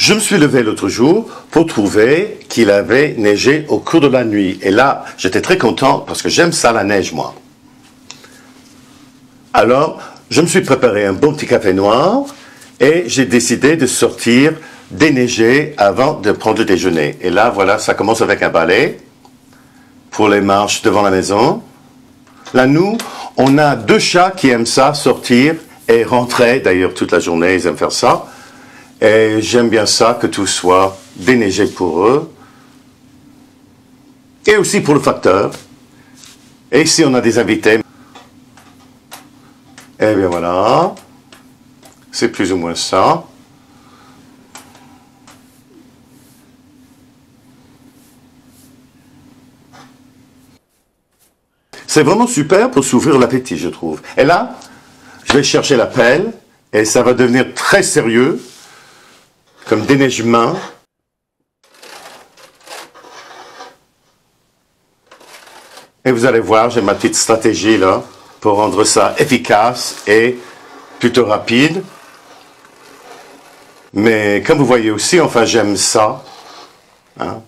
Je me suis levé l'autre jour pour trouver qu'il avait neigé au cours de la nuit. Et là, j'étais très content parce que j'aime ça la neige, moi. Alors, je me suis préparé un bon petit café noir et j'ai décidé de sortir déneiger avant de prendre le déjeuner. Et là, voilà, ça commence avec un balai pour les marches devant la maison. Là, nous, on a 2 chats qui aiment ça, sortir et rentrer. D'ailleurs, toute la journée, ils aiment faire ça. Et j'aime bien ça, que tout soit déneigé pour eux. Et aussi pour le facteur. Et si on a des invités, eh bien voilà, c'est plus ou moins ça. C'est vraiment super pour s'ouvrir l'appétit, je trouve. Et là, je vais chercher la pelle et ça va devenir très sérieux, comme déneigement. Et vous allez voir, j'ai ma petite stratégie là pour rendre ça efficace et plutôt rapide. Mais comme vous voyez aussi, enfin j'aime ça. Hein?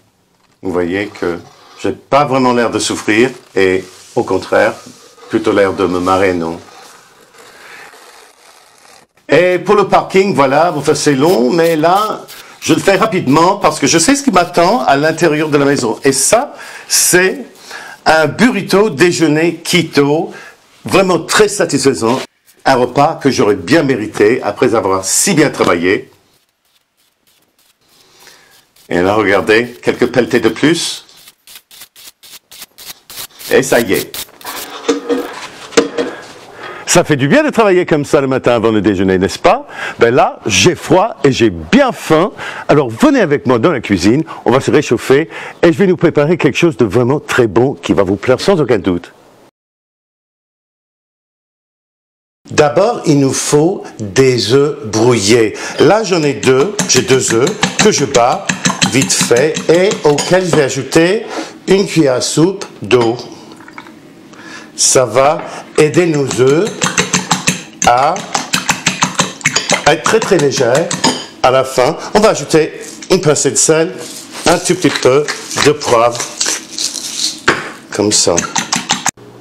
Vous voyez que j'ai pas vraiment l'air de souffrir et au contraire, plutôt l'air de me marrer, non. Et pour le parking, voilà, enfin, c'est long, mais là, je le fais rapidement parce que je sais ce qui m'attend à l'intérieur de la maison. Et ça, c'est un burrito déjeuner keto, vraiment très satisfaisant. Un repas que j'aurais bien mérité après avoir si bien travaillé. Et là, regardez, quelques pelletés de plus. Et ça y est. Ça fait du bien de travailler comme ça le matin avant le déjeuner, n'est-ce pas? Ben là, j'ai froid et j'ai bien faim. Alors venez avec moi dans la cuisine, on va se réchauffer et je vais nous préparer quelque chose de vraiment très bon qui va vous plaire sans aucun doute. D'abord, il nous faut des œufs brouillés. Là, j'en ai 2, j'ai 2 œufs que je bats vite fait et auxquels je vais ajouter une cuillère à soupe d'eau. Ça va aider nos œufs à être très très légers à la fin. On va ajouter une pincée de sel, un tout petit peu de poivre, comme ça.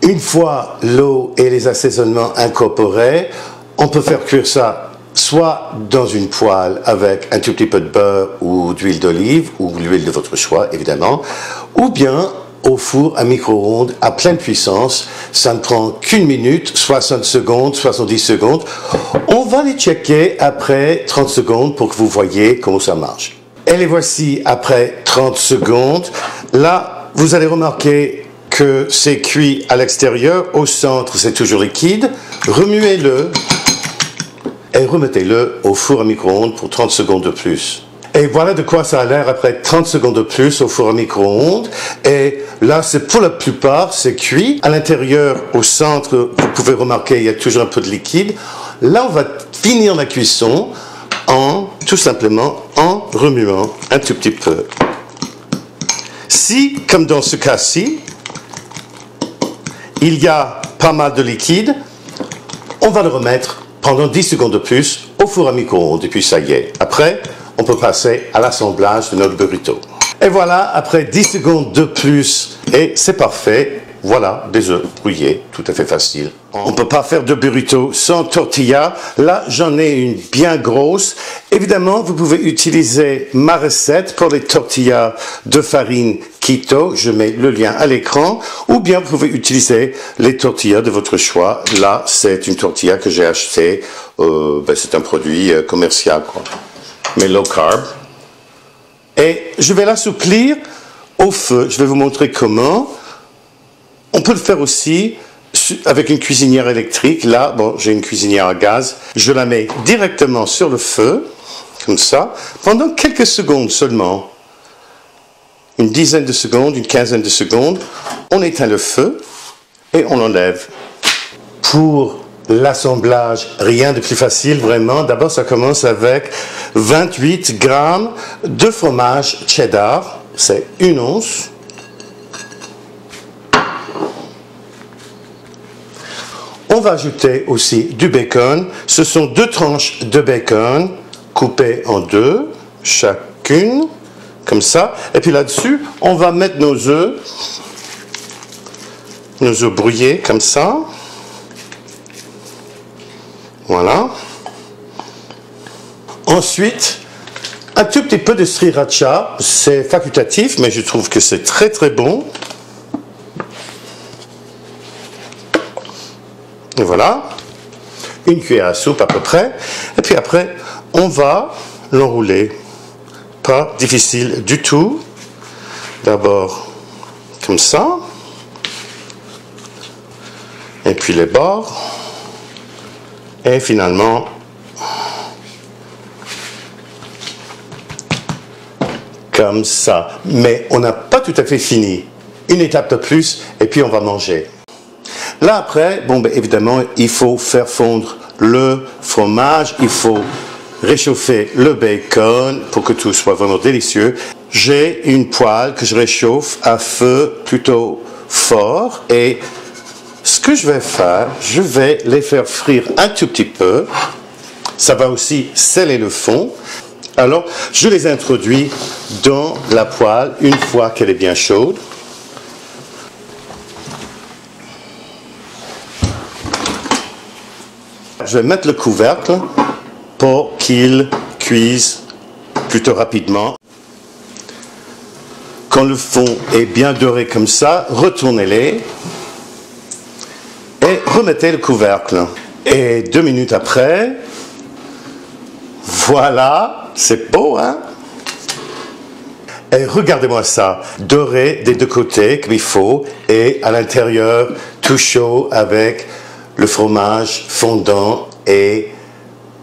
Une fois l'eau et les assaisonnements incorporés, on peut faire cuire ça soit dans une poêle avec un tout petit peu de beurre ou d'huile d'olive, ou l'huile de votre choix évidemment, ou bien au four à micro-ondes à pleine puissance. Ça ne prend qu'une minute, 60 secondes, 70 secondes. On va les checker après 30 secondes pour que vous voyez comment ça marche. Et les voici après 30 secondes. Là, vous allez remarquer que c'est cuit à l'extérieur. Au centre, c'est toujours liquide. Remuez-le et remettez-le au four à micro-ondes pour 30 secondes de plus. Et voilà de quoi ça a l'air après 30 secondes de plus au four à micro-ondes. Et là, c'est pour la plupart, c'est cuit. À l'intérieur, au centre, vous pouvez remarquer, il y a toujours un peu de liquide. Là, on va finir la cuisson tout simplement, en remuant un tout petit peu. Si, comme dans ce cas-ci, il y a pas mal de liquide, on va le remettre pendant 10 secondes de plus au four à micro-ondes. Et puis ça y est. Après, on peut passer à l'assemblage de notre burrito. Et voilà, après 10 secondes de plus, et c'est parfait. Voilà, des œufs brouillés, tout à fait facile. On ne peut pas faire de burrito sans tortilla. Là, j'en ai une bien grosse. Évidemment, vous pouvez utiliser ma recette pour les tortillas de farine keto. Je mets le lien à l'écran. Ou bien, vous pouvez utiliser les tortillas de votre choix. Là, c'est une tortilla que j'ai achetée. C'est un produit commercial, quoi. Mais low carb. Et je vais l'assouplir au feu. Je vais vous montrer comment. On peut le faire aussi avec une cuisinière électrique. Là, bon, j'ai une cuisinière à gaz. Je la mets directement sur le feu, comme ça, pendant quelques secondes seulement. Une dizaine de secondes, une quinzaine de secondes. On éteint le feu et on l'enlève. Pour l'assemblage, rien de plus facile, vraiment. D'abord, ça commence avec 28 grammes de fromage cheddar. C'est 1 once. On va ajouter aussi du bacon. Ce sont 2 tranches de bacon coupées en 2. chacune, comme ça. Et puis là-dessus, on va mettre nos œufs brouillés, comme ça. Voilà. Ensuite, un tout petit peu de sriracha. C'est facultatif, mais je trouve que c'est très très bon. Et voilà. Une cuillère à soupe à peu près. Et puis après, on va l'enrouler. Pas difficile du tout. D'abord, comme ça. Et puis les bords. Et finalement, comme ça. Mais on n'a pas tout à fait fini. Une étape de plus, et puis on va manger. Là après, bon, ben, évidemment, il faut faire fondre le fromage, il faut réchauffer le bacon pour que tout soit vraiment délicieux. J'ai une poêle que je réchauffe à feu plutôt fort et ce que je vais faire, je vais les faire frire un tout petit peu. Ça va aussi sceller le fond. Alors, je les introduis dans la poêle une fois qu'elle est bien chaude. Je vais mettre le couvercle pour qu'il cuise plutôt rapidement. Quand le fond est bien doré comme ça, retournez-les et remettez le couvercle. Et 2 minutes après, voilà, c'est beau, hein? Et regardez-moi ça, doré des deux côtés comme il faut et à l'intérieur tout chaud avec le fromage fondant et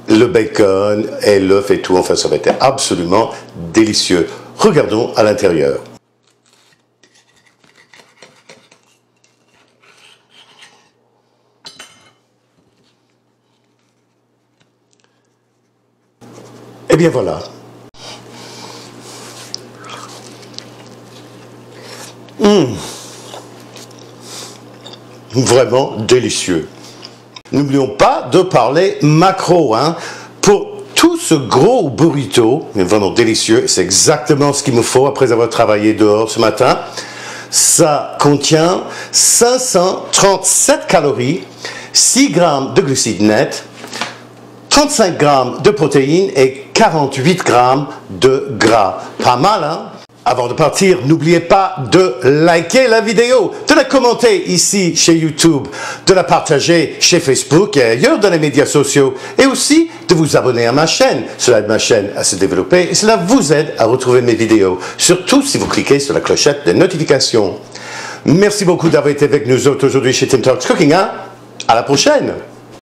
le bacon et l'œuf et tout. Enfin, ça va être absolument délicieux. Regardons à l'intérieur. Eh bien voilà. Vraiment délicieux. N'oublions pas de parler macro, hein, pour tout ce gros burrito, mais vraiment délicieux, c'est exactement ce qu'il me faut après avoir travaillé dehors ce matin. Ça contient 537 calories, 6 grammes de glucides nets, 35 grammes de protéines et 48 grammes de gras. Pas mal, hein? Avant de partir, n'oubliez pas de liker la vidéo, de la commenter ici chez YouTube, de la partager chez Facebook et ailleurs dans les médias sociaux, et aussi de vous abonner à ma chaîne. Cela aide ma chaîne à se développer et cela vous aide à retrouver mes vidéos, surtout si vous cliquez sur la clochette de notification. Merci beaucoup d'avoir été avec nous autres aujourd'hui chez Tim Talks Cooking. Hein? À la prochaine!